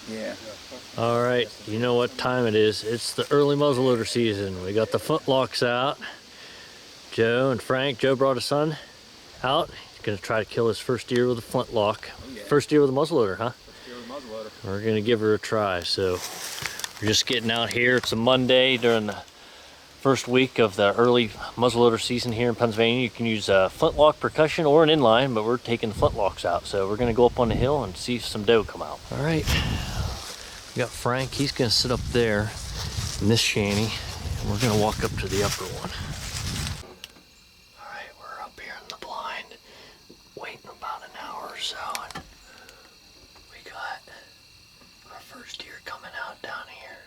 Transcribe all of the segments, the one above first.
Yeah. All right, you know what time it is. It's the early muzzleloader season. We got the flintlocks out. Joe and Frank. Joe brought his son out. He's gonna try to kill his first deer with a flintlock. Oh, yeah. First deer with a muzzleloader, huh? First deer with a muzzleloader. We're gonna give her a try. So we're just getting out here. It's a Monday during the first week of the early muzzleloader season here in Pennsylvania. You can use a flintlock percussion or an inline, but we're taking the flintlocks out. So we're gonna go up on the hill and see if some doe come out. All right, we got Frank. He's gonna sit up there in this shanty, and we're gonna walk up to the upper one. All right, we're up here in the blind, waiting about an hour or so, and we got our first deer coming out down here.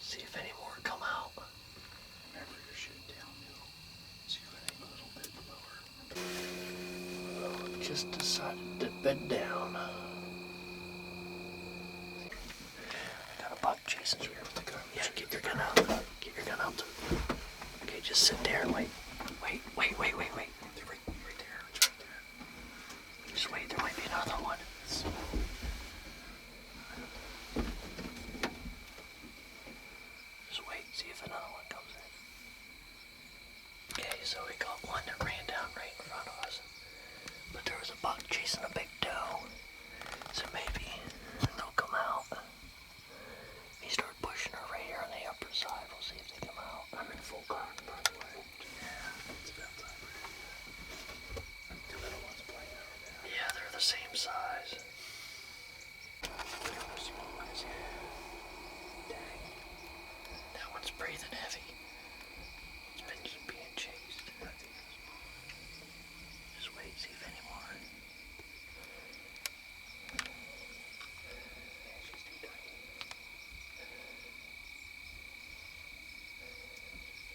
See if any more come out. Remember your shit downhill. See if it ain't a little bit lower. Just decided to bed down. Got a buck chasing you. Yeah, get your gun out. Get your gun out. Okay, just sit there and wait. Wait. They're right there. It's right there. Just wait, there might be another one. Just wait, see if another one comes in. Okay, so we got one that ran down right in front of us. But there was a buck chasing a big doe. So maybe they'll come out. He started pushing her right here on the upper side. We'll see if they come out. I'm in full cock, by the way. Yeah, it's about time. The little one's playing over there. Yeah, they're the same size. Dang. That one's breathing heavy. It's been just being chased. Just wait, see if any more. She's too tiny.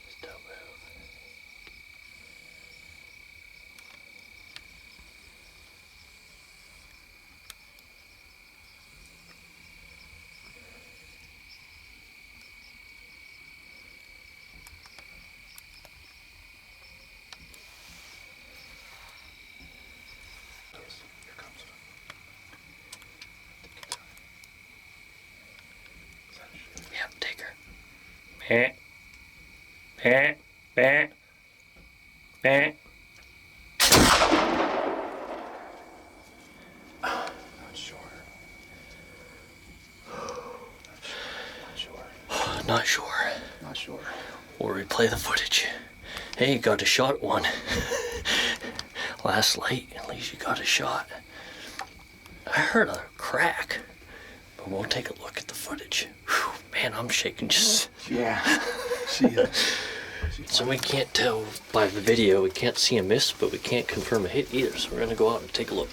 Just don't move. Here comes one. Is that a shit? Yep, take her. Pant. Pant. Pant. Pant. Not sure. Not sure. Not sure. We'll replay the footage. Hey, got a shot one. Last light, at least you got a shot. I heard a crack, but we'll take a look at the footage. Whew, man, I'm shaking just. Yeah. She is. So we can't tell by the video, we can't see a miss, but we can't confirm a hit either. So we're gonna go out and take a look.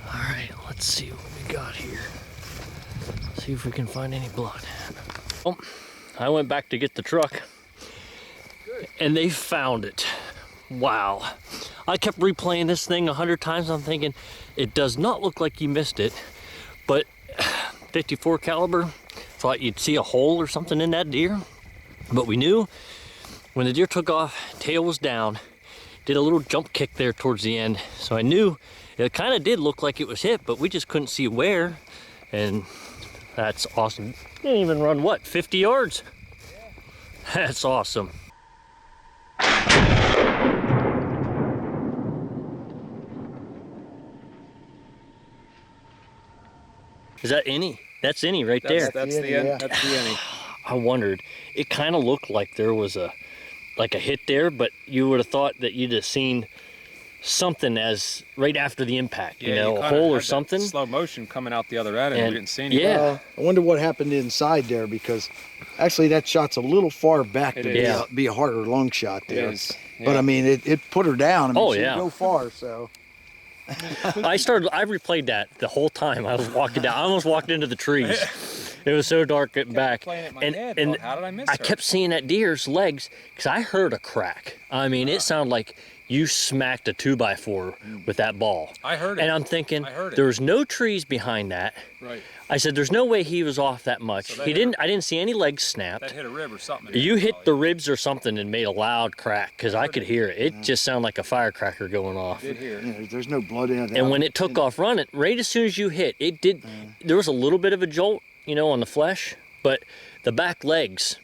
All right, let's see what we got here. See if we can find any blood. Well, I went back to get the truck, and they found it. Wow. I kept replaying this thing 100 times. I'm thinking, it does not look like you missed it, but 54 caliber, thought you'd see a hole or something in that deer. But we knew when the deer took off, tail was down, did a little jump kick there towards the end. So I knew it kind of did look like it was hit, but we just couldn't see where. And that's awesome. Didn't even run, what, 50 yards? That's awesome. Is that any? That's any right there. That's the end. That's the any. I wondered. It kind of looked like there was a hit there, but you would have thought that you'd have seen something as right after the impact, you know, a hole or something. Slow motion coming out the other end, and we didn't see anything. Yeah. I wonder what happened inside there, because actually that shot's a little far back to be a harder long shot there. It is. But Yeah. I mean, it put her down. I mean, Oh, she yeah. didn't go far, so. I replayed that the whole time I was walking down. I almost walked into the trees. It was so dark getting back. Playing it in my head, And thought, how did I miss I her? kept seeing that deer's legs because I heard a crack. I mean, it sounded like you smacked a 2x4 with that ball. I heard it. And I'm thinking, I heard it. there was no trees behind that. Right. I said, there's no way he was off that much. So that I hit didn't see any legs snapped. That hit a rib or something. You hit the ribs or something and made a loud crack, because I could hear it. It just sounded like a firecracker going off. Did hear. Yeah, there's no blood in it. And when it took off running, right as soon as you hit, it did. There was a little bit of a jolt, you know, on the flesh, but the back legs,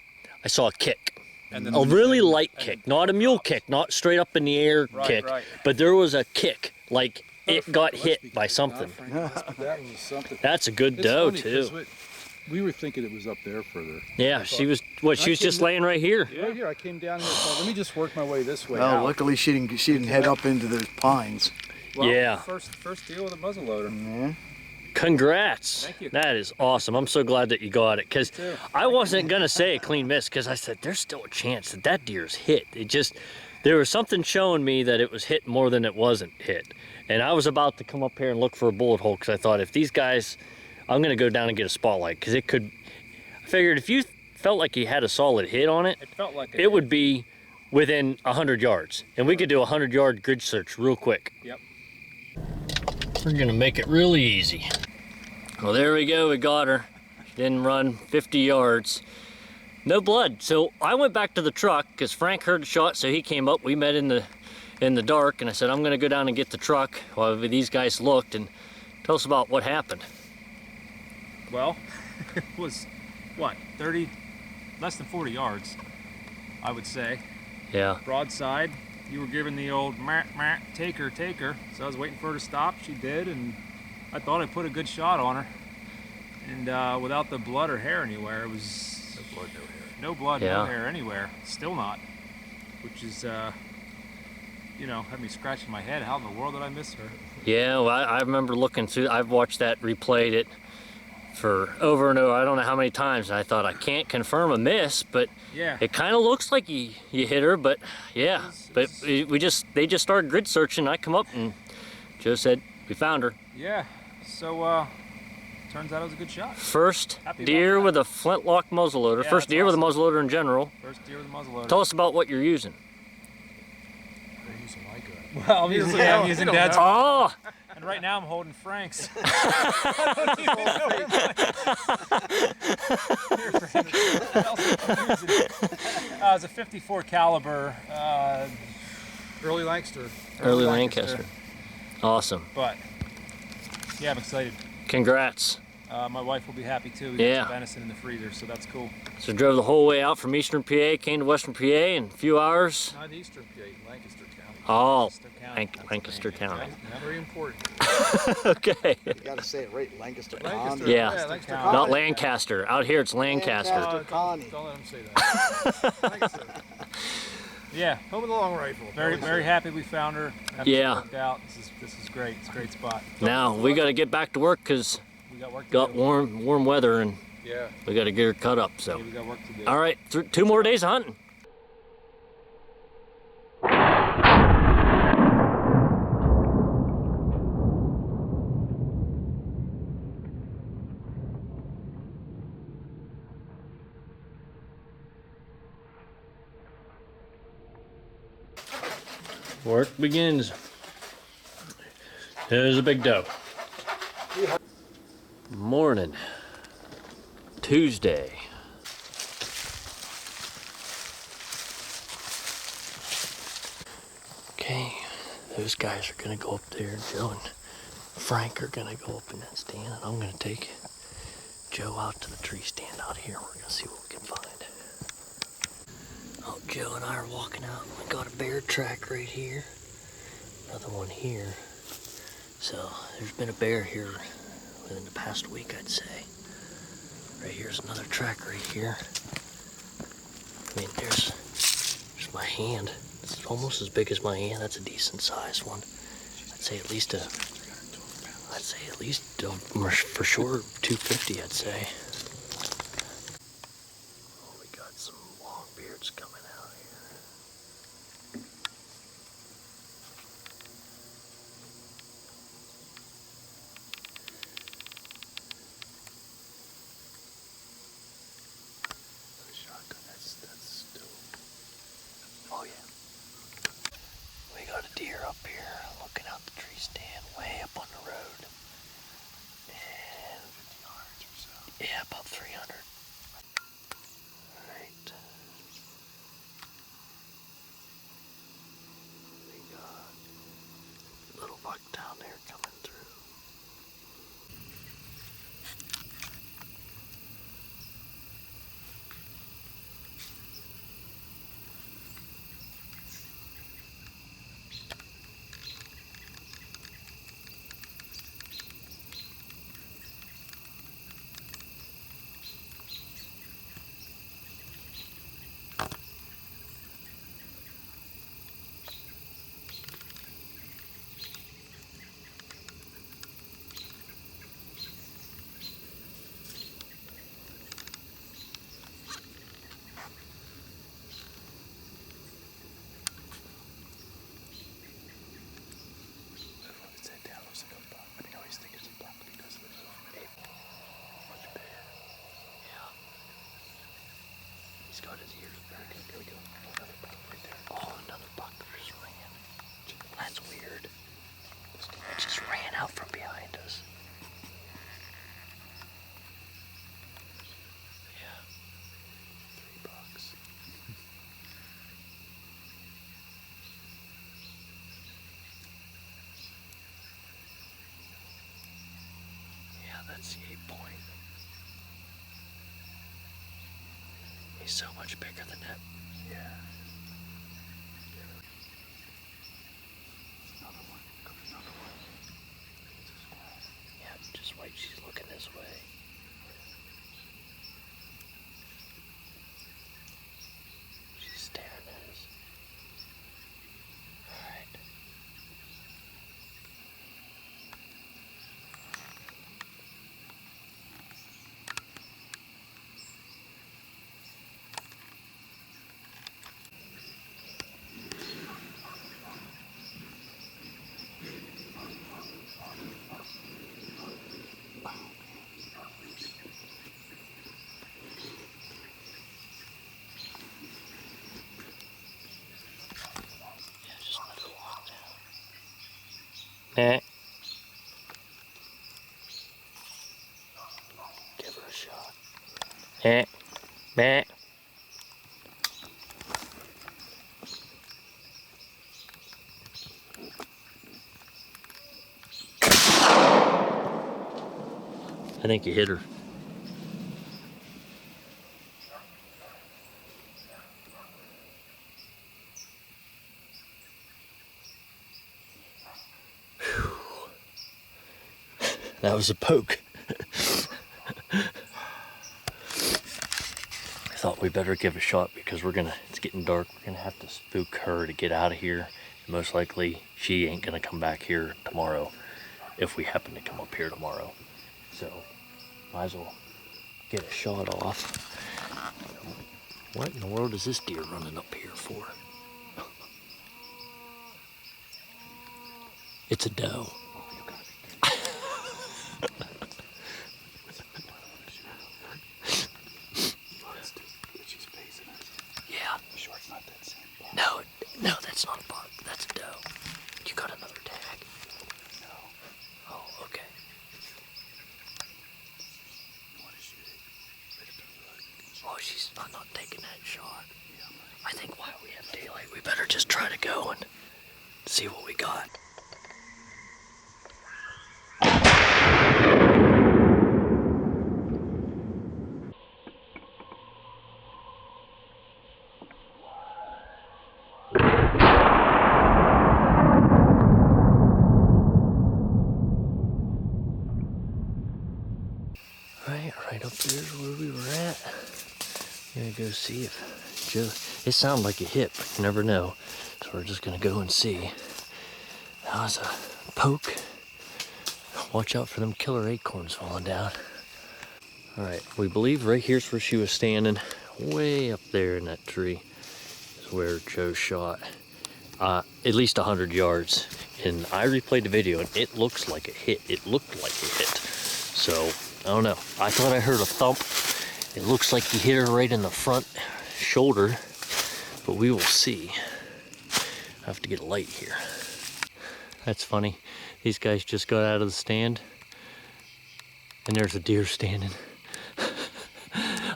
I saw a kick. And then A really light kick, not a mule kick, not straight up in the air kick, right. but there was a kick, like it got hit by something. That was something. That's a good It's doe funny 'cause too. we were thinking it was up there further. Yeah, she was. What? She was just laying right here. Right here, I came down here. So let me just work my way this way. Well, out. luckily she didn't head up into those pines. Well, Yeah. First deal with a muzzleloader. Congrats. Thank you. That is awesome. I'm so glad that you got it, because too. I wasn't gonna say a clean miss, because I said there's still a chance that that deer's hit. It just, there was something showing me that it was hit more than it wasn't hit. And I was about to come up here and look for a bullet hole, because I thought, if these guys, I'm gonna go down and get a spotlight, because it could, I figured if you felt like you had a solid hit on it, It felt like it would be within 100 yards. And we could do a 100-yard grid search real quick. Yep. We're gonna make it really easy. Well, there we go, we got her. She didn't run 50 yards. No blood. So I went back to the truck because Frank heard the shot, so he came up. We met in the dark, and I said, I'm gonna go down and get the truck while these guys looked, and tell us about what happened. Well, it was, what, 30, less than 40 yards, I would say. Yeah. Broadside. You were giving the old take her. So I was waiting for her to stop. She did, and I thought I put a good shot on her. And without the blood or hair anywhere, it was no blood, no hair. No blood, Yeah. no hair anywhere. Still not. Which is, you know, had me scratching my head. How in the world did I miss her? Yeah, well, I remember looking through, I've watched that, replayed it for over and over, I don't know how many times, and I thought, I can't confirm a miss, but Yeah. it kind of looks like you hit her, but yeah. But they just started grid searching. I come up and Joe said, we found her. Yeah. So, turns out it was a good shot. First Happy deer about with a flintlock muzzleloader. Yeah, First that's deer with a awesome. muzzleloader in general. First deer with a muzzleloader. Tell us about what you're using. They're using my gun. Well, I'm using Dad's. Oh, And right now I'm holding Frank's. It's a 54 caliber. Early Lancaster. early Lancaster. Awesome. But yeah, I'm excited. Congrats. My wife will be happy too. We Yeah. got some venison in the freezer, so that's cool. So drove the whole way out from Eastern PA, came to Western PA in a few hours. Not Eastern PA, Lancaster County. Oh, Lancaster County, Lancaster County. Very important. Okay. You gotta say it right, Lancaster. Lancaster. Yeah. Lancaster Not County. Not Lancaster. Out here it's Lancaster. Lancaster. Connie. Don't let him say that. Lancaster. Yeah, Home of the long rifle. very happy we found her. Happy she Yeah. worked out. This is great. It's a great spot. Now we got to get back to work because We got work to got do. warm weather and Yeah. we got to get her cut up. So, Yeah, we got work to do. all right, 2 more days of hunting. Work begins. There's a big doe. Morning. Tuesday. Okay, those guys are gonna go up there. Joe and Frank are gonna go up in that stand, and I'm gonna take Joe out to the tree stand out here. We're gonna see what we can find. Oh, Joe and I are walking out. We got a bear track right here. Another one here. So there's been a bear here within the past week, I'd say. Right here's another track right here. I mean, there's my hand. It's almost as big as my hand. That's a decent sized one. I'd say at least for sure 250, I'd say. Oh, we got some long beards coming out here. Shotgun, that's still. Oh yeah. We got Yeah, about 300. Alright. We got a little buck down there coming through. He's got his ears back. Here we go. Another buck right there. Oh, another buck just ran. That's weird. It just ran out from behind us. Yeah. 3 bucks. Yeah, that's the 8-point. He's so much bigger than that. Yeah. Another one. Comes another one. Yeah, just wait. She's looking this way. She's staring at us. All right. Yeah, just let her walk down. Give her a shot. Meh. I think you hit her. Whew. That was a poke. I thought we better give a shot because it's getting dark. We're gonna have to spook her to get out of here. And most likely she ain't gonna come back here tomorrow if we happen to come up here tomorrow. So might as well get a shot off. What in the world is this deer running up here for? It's a doe. Yeah. Sure it's not that same buck. No, that's not a buck. That's a doe. You got another tag? No. Oh, okay. You want to shoot it? Right up the road. Oh, I'm not taking that shot. I think while we have daylight, we better just try to go and see what we got. Right up there's where we were at. I'm gonna go see if Joe. It sounded like a hit, but you never know. So we're just gonna go and see. That was a poke. Watch out for them killer acorns falling down. All right, we believe right here's where she was standing. Way up there in that tree is where Joe shot. At least 100 yards. And I replayed the video and it looks like a hit. It looked like a hit. So, I don't know. I thought I heard a thump. It looks like he hit her right in the front shoulder, but we will see. I have to get a light here. That's funny. These guys just got out of the stand and there's a deer standing.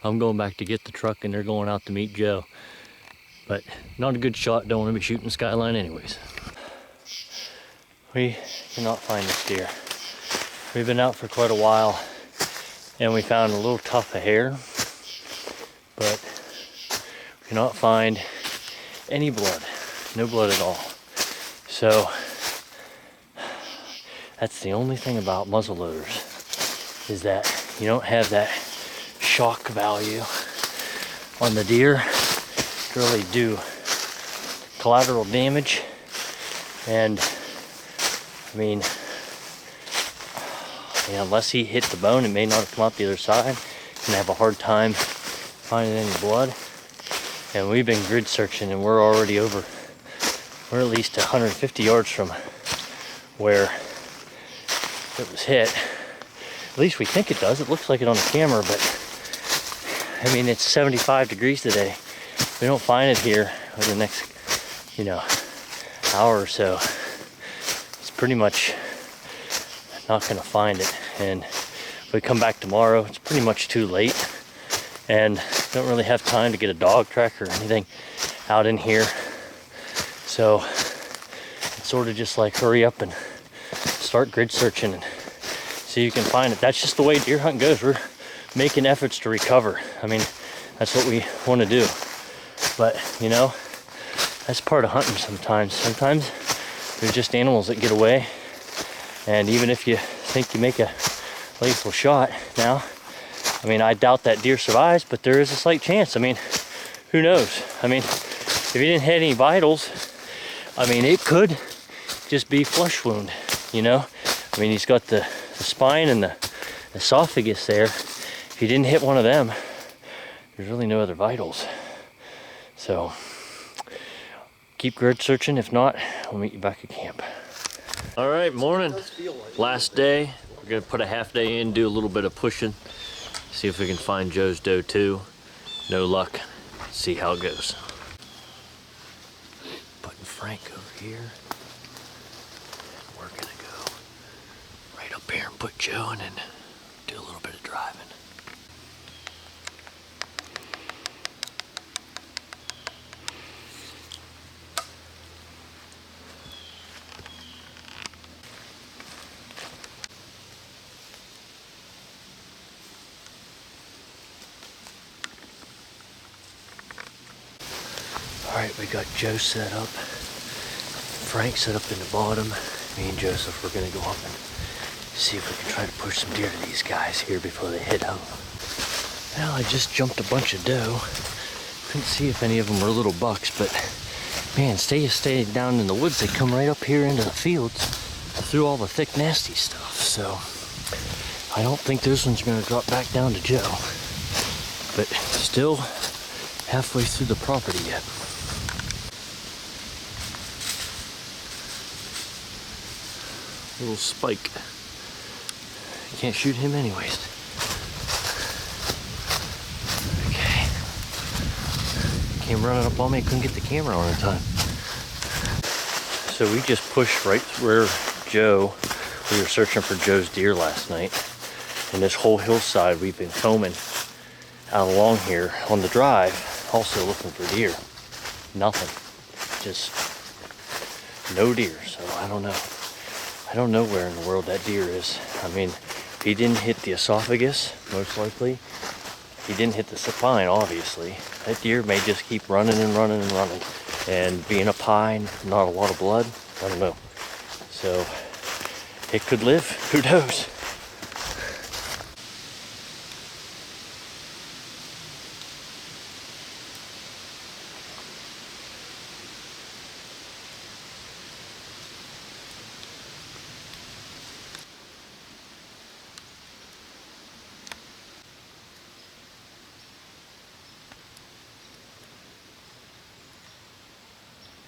I'm going back to get the truck and they're going out to meet Joe. But not a good shot, don't want to be shooting skyline anyways. We cannot find this deer. We've been out for quite a while and we found a little tuft of hair, but we cannot find any blood, no blood at all. So that's the only thing about muzzleloaders, is that you don't have that shock value on the deer to really do collateral damage. And I mean, unless he hit the bone, it may not have come out the other side. Gonna have a hard time finding any blood. And we've been grid searching and we're already over, we're at least 150 yards from where it was hit. At least we think it does. It looks like it on the camera, but I mean, it's 75 degrees today. If we don't find it here over the next, hour or so, it's pretty much not gonna find it. And if we come back tomorrow, it's pretty much too late and don't really have time to get a dog track or anything out in here. So it's sort of just like hurry up and start grid searching and see if you can find it. That's just the way deer hunting goes. We're making efforts to recover. I mean, that's what we want to do. But that's part of hunting sometimes. Sometimes there's just animals that get away. And even if you think you make a lethal shot now, I mean, I doubt that deer survives, but there is a slight chance. I mean, who knows? I mean, if he didn't have any vitals, I mean, it could just be flesh wound, I mean, he's got the spine and the esophagus there. If he didn't hit one of them, there's really no other vitals. So keep grid searching. If not, we'll meet you back at camp. All right, morning. Last day. We're gonna put a half day in, do a little bit of pushing, see if we can find Joe's doe too. No luck. See how it goes. Putting Frank over here. We're gonna go right up here and put Joe in and do a little bit of driving. All right, we got Joe set up. Frank set up in the bottom. Me and Joseph, we're gonna go up and see if we can try to push some deer to these guys here before they head out. Well, I just jumped a bunch of doe. Couldn't see if any of them were little bucks, but man, stay down in the woods. They come right up here into the fields through all the thick, nasty stuff. So I don't think this one's gonna drop back down to Joe, but still halfway through the property yet. Little spike. You can't shoot him anyways. Okay. Came running up on me, couldn't get the camera on in time. So we just pushed right where Joe, we were searching for Joe's deer last night. And this whole hillside we've been combing out along here on the drive, also looking for deer. Nothing. Just no deer, so I don't know. I don't know where in the world that deer is. I mean, he didn't hit the esophagus, most likely. He didn't hit the spine, obviously. That deer may just keep running and running and running. And being up high, not a lot of blood, I don't know. So, it could live, who knows?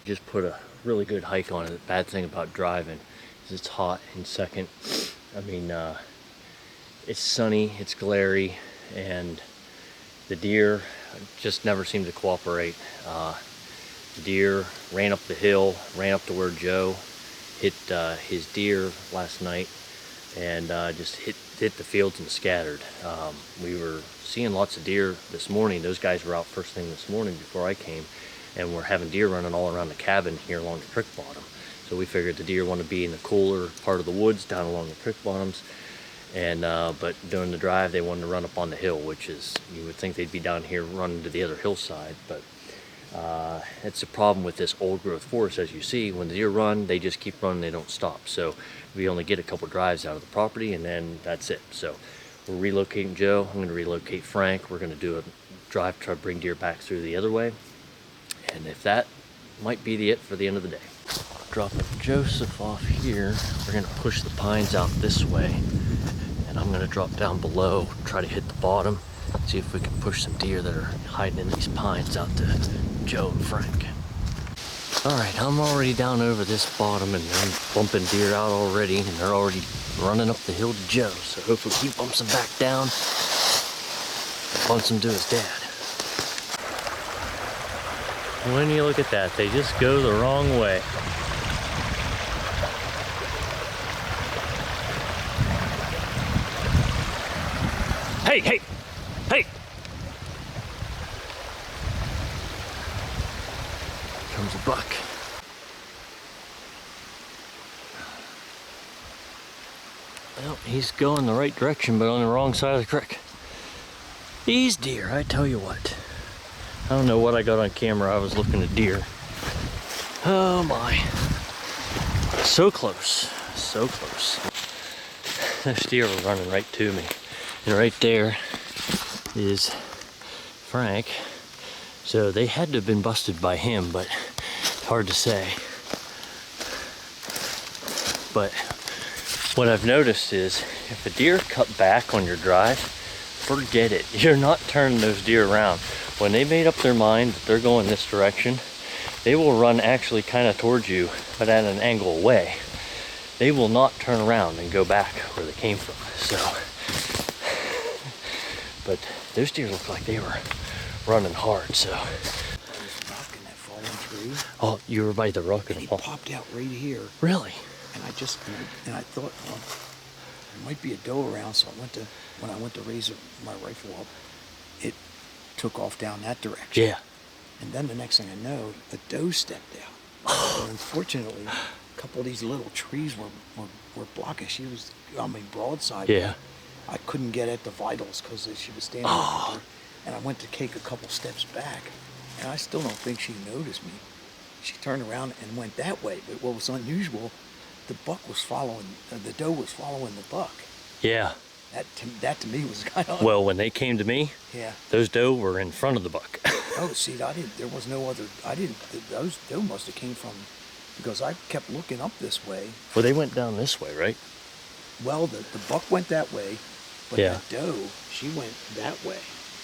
Just put a really good hike on it. The bad thing about driving is it's hot in second. I mean, it's sunny, it's glary, and the deer just never seem to cooperate. The deer ran up the hill, ran up to where Joe hit his deer last night, and just hit the fields and scattered. We were seeing lots of deer this morning. Those guys were out first thing this morning before I came, and we're having deer running all around the cabin here along the creek bottom. So we figured the deer want to be in the cooler part of the woods down along the creek bottoms, and but during the drive they wanted to run up on the hill, which is, you would think they'd be down here running to the other hillside, but it's a problem with this old growth forest. As you see, when the deer run, they just keep running, they don't stop. So we only get a couple drives out of the property, and then that's it. So we're relocating Joe. I'm going to relocate Frank. We're going to do a drive, try to bring deer back through the other way, and if that might be it for the end of the day. Dropping Joseph off here, we're going to push the pines out this way, and I'm going to drop down below, try to hit the bottom, see if we can push some deer that are hiding in these pines out to Joe and Frank. Alright, I'm already down over this bottom, and I'm bumping deer out already, and they're already running up the hill to Joe, so hopefully he bumps them back down, bumps them to his dad. When you look at that, they just go the wrong way. Hey, hey, hey! Comes a buck. Well, he's going the right direction, but on the wrong side of the creek. These deer, I tell you what. I don't know what I got on camera. I was looking at deer. Oh my. So close, so close. Those deer were running right to me. And right there is Frank. So they had to have been busted by him, but it's hard to say. But what I've noticed is if a deer cut back on your drive, forget it. You're not turning those deer around. When they made up their mind that they're going this direction, they will run actually kind of towards you, but at an angle away. They will not turn around and go back where they came from. So, but those deer look like they were running hard, so. I was knocking that fallen tree. Oh, you were by the rock And and he popped out right here. Really? And I just, and I thought, well, there might be a doe around, so when I went to raise my rifle up, it took off down that direction. Yeah. And then the next thing I know, the doe stepped out. And unfortunately, a couple of these little trees were blocking. She was, broadside. Yeah. I couldn't get at the vitals because she was standing right there. And I went to take a couple steps back, and I still don't think she noticed me. She turned around and went that way. But what was unusual, the doe was following the buck. Yeah. That to me was kind of. Well, when they came to me, yeah. those doe were in front of the buck. Oh, see, there was no other, those doe must have came from, because I kept looking up this way. Well, they went down this way, right? Well, the buck went that way, but Yeah. the doe, she went that way.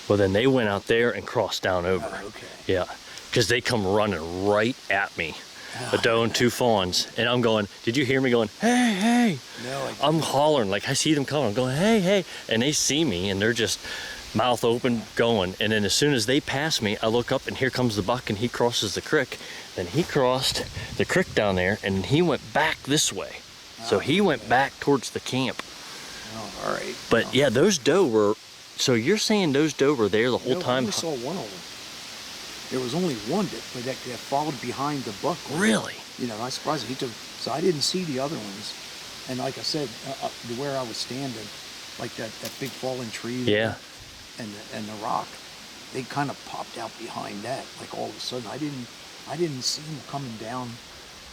Well, then they went out there and crossed down over. Oh, okay. Yeah, because they come running right at me. A doe and two fawns. And I'm going, did you hear me going, hey, hey? No, I didn't. I'm hollering, like I see them coming. I'm going, hey, hey. And they see me and they're just mouth open going. And then as soon as they pass me, I look up and here comes the buck and he crosses the creek. Then he crossed the creek down there and he went back this way. So he went back towards the camp. Oh, all right. But yeah, those doe were, so you're saying those doe were there the whole No, time? I only saw one of them. There was only one that followed behind the buck. Really? You know, I was surprised he took. So I didn't see the other ones. And like I said, where I was standing, like that big fallen tree. Yeah. And the rock, they kind of popped out behind that. Like all of a sudden, I didn't see them coming down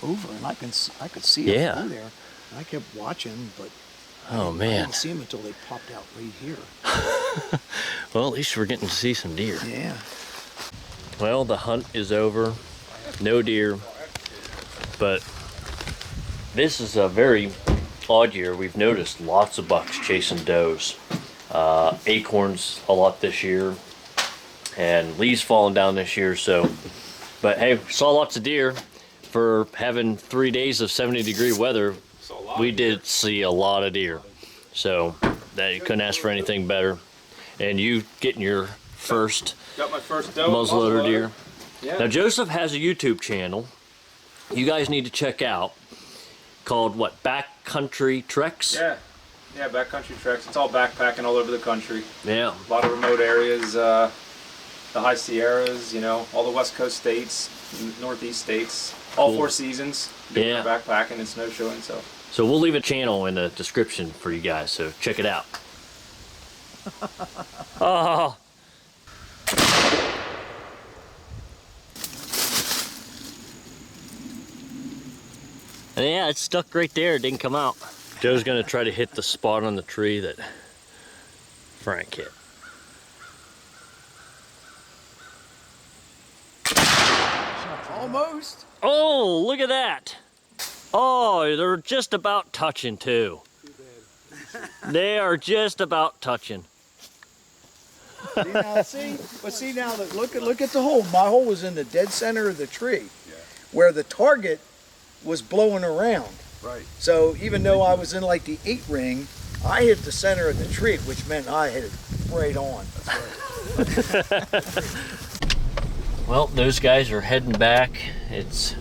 over, and I could see them Yeah. through there. And I kept watching, but Oh I man. didn't see them until they popped out right here. Well, at least we're getting to see some deer. Yeah. Well, the hunt is over. No deer. But this is a very odd year. We've noticed lots of bucks chasing does. Acorns a lot this year. And leaves falling down this year. So, but hey, saw lots of deer. For having 3 days of 70-degree weather, we did see a lot of deer. So, that you couldn't ask for anything better. And you getting your first Got my first doe. muzzleloader deer. Yeah. Now Joseph has a YouTube channel you guys need to check out called what? Backcountry Treks? Yeah. Yeah, backcountry treks. It's all backpacking all over the country. Yeah. A lot of remote areas, the high Sierras, you know, all the West Coast states, Northeast states, all Cool. 4 seasons. Yeah. Backpacking and snowshoeing, so. So we'll leave a channel in the description for you guys, so check it out. Oh. And yeah, it's stuck right there. It didn't come out. Joe's gonna try to hit the spot on the tree that Frank hit. Almost. Oh, look at that. Oh, they're just about touching too. They are just about touching. See now, look at the hole. My hole was in the dead center of the tree, where the target was blowing around. Right. So even though I was in like the 8 ring, I hit the center of the tree, which meant I hit it right on. Well, those guys are heading back. It's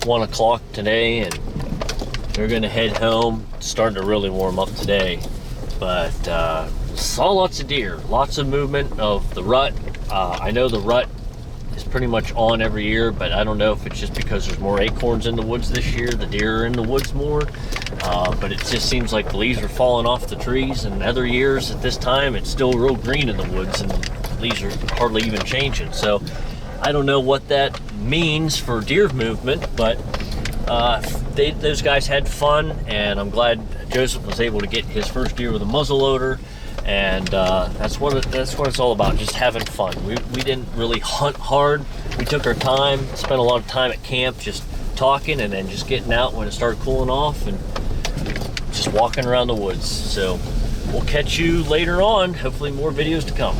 1 o'clock today, and they're gonna head home. It's starting to really warm up today, but saw lots of deer, lots of movement of the rut. I know the rut is pretty much on every year, but I don't know if it's just because there's more acorns in the woods this year, the deer are in the woods more, but it just seems like the leaves are falling off the trees, and other years at this time it's still real green in the woods and leaves are hardly even changing. So I don't know what that means for deer movement, but those guys had fun, and I'm glad Joseph was able to get his first deer with a muzzleloader, and that's what it's all about, just having fun. We didn't really hunt hard. We took our time, spent a lot of time at camp just talking, and then just getting out when it started cooling off and just walking around the woods. So we'll catch you later on, hopefully more videos to come.